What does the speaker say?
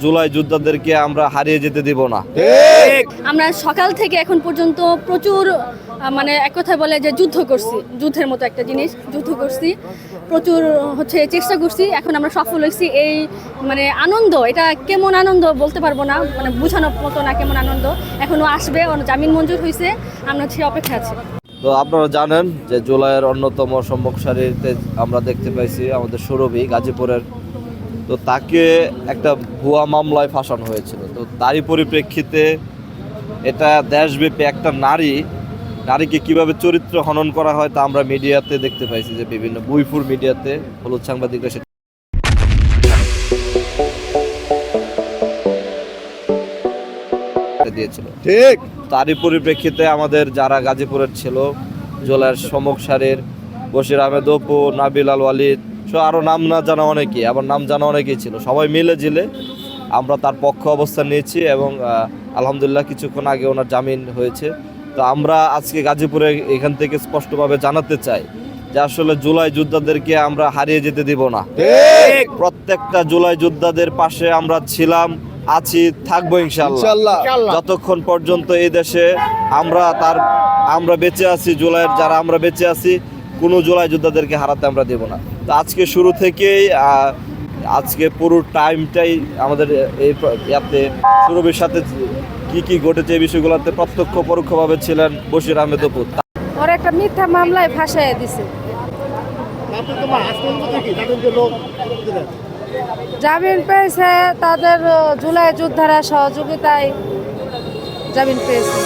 জুলাই যোদ্ধাদেরকে আমরা হারিয়ে যেতে দিব না। আমরা সকাল থেকে এখন পর্যন্ত প্রচুর মানে এক কথায় বলে যে যুদ্ধ করছি, যুদ্ধের মতো একটা জিনিস, যুদ্ধ করছি, প্রচুর চেষ্টা করছি, এখন আমরা সফল হয়েছি। এই মানে আনন্দ, এটা কেমন আনন্দ বলতে পারবো না, মানে বোঝানোর মতো না কেমন আনন্দ। এখনো আসবে, জামিন মঞ্জুর হয়েছে, আমরা সে অপেক্ষা আছি। তো আপনারা জানেন যে জুলাইয়ের অন্যতম সম্মুখ সারিতে আমরা দেখতে পাইছি আমাদের সুরভি গাজীপুরের, তো তাকে একটা ভুয়া মামলায় ফাঁসানো হয়েছিল। তো তারই পরিপ্রেক্ষিতে এটা দেশব্যাপী একটা নারীকে কিভাবে চরিত্র হনন করা হয় তা আমরা মিডিয়াতে দেখতে পাইছি, যে বিভিন্ন বুইফুর মিডিয়াতে হলুদ সাংবাদিকরা সেটা দিয়েছিল। ঠিক তারই পরিপ্রেক্ষিতে আমাদের যারা গাজীপুরের ছিল, জুলাইয়ের সম্মুখ সারির বশির আহমেদ অপু, নাবিল আল ওয়ালিদ, আরও নাম না জানা অনেকেই, আবার নাম জানা অনেকেই ছিল, সবাই মিলে জিলে আমরা তার পক্ষ অবস্থান নিয়েছি এবং আলহামদুলিল্লাহ কিছুক্ষণ আগে ওনার জামিন হয়েছে। তো আমরা আজকে গাজীপুরে এখান থেকে স্পষ্টভাবে জানাতে চাই যে আসলে জুলাই যোদ্ধাদেরকে আমরা হারিয়ে যেতে দিব না। প্রত্যেকটা জুলাই যোদ্ধাদের পাশে আমরা ছিলাম, আছি, থাকবো ইনশাআল্লাহ। যতক্ষণ পর্যন্ত এই দেশে আমরা বেঁচে আছি, জুলাইয়ের যারা আমরা বেঁচে আছি, কোনো জুলাই যোদ্ধাদেরকে হারাতে আমরা দেব না। তো আজকে শুরু থেকেই আজকে পুরো টাইমটাই আমাদের এই ইয়াতে সুরভির সাথে কি ঘটেছে এই বিষয়গুলোতে প্রত্যক্ষ পরোক্ষভাবে ছিলেন বশির আহমেদ অপু। ওর একটা মিথ্যা মামলায় ফাঁসাইয়া দিছে, জামিন পেয়েছে, তাদের জুলাই যোদ্ধারা সহযোগিতায় জামিন পেয়েছে।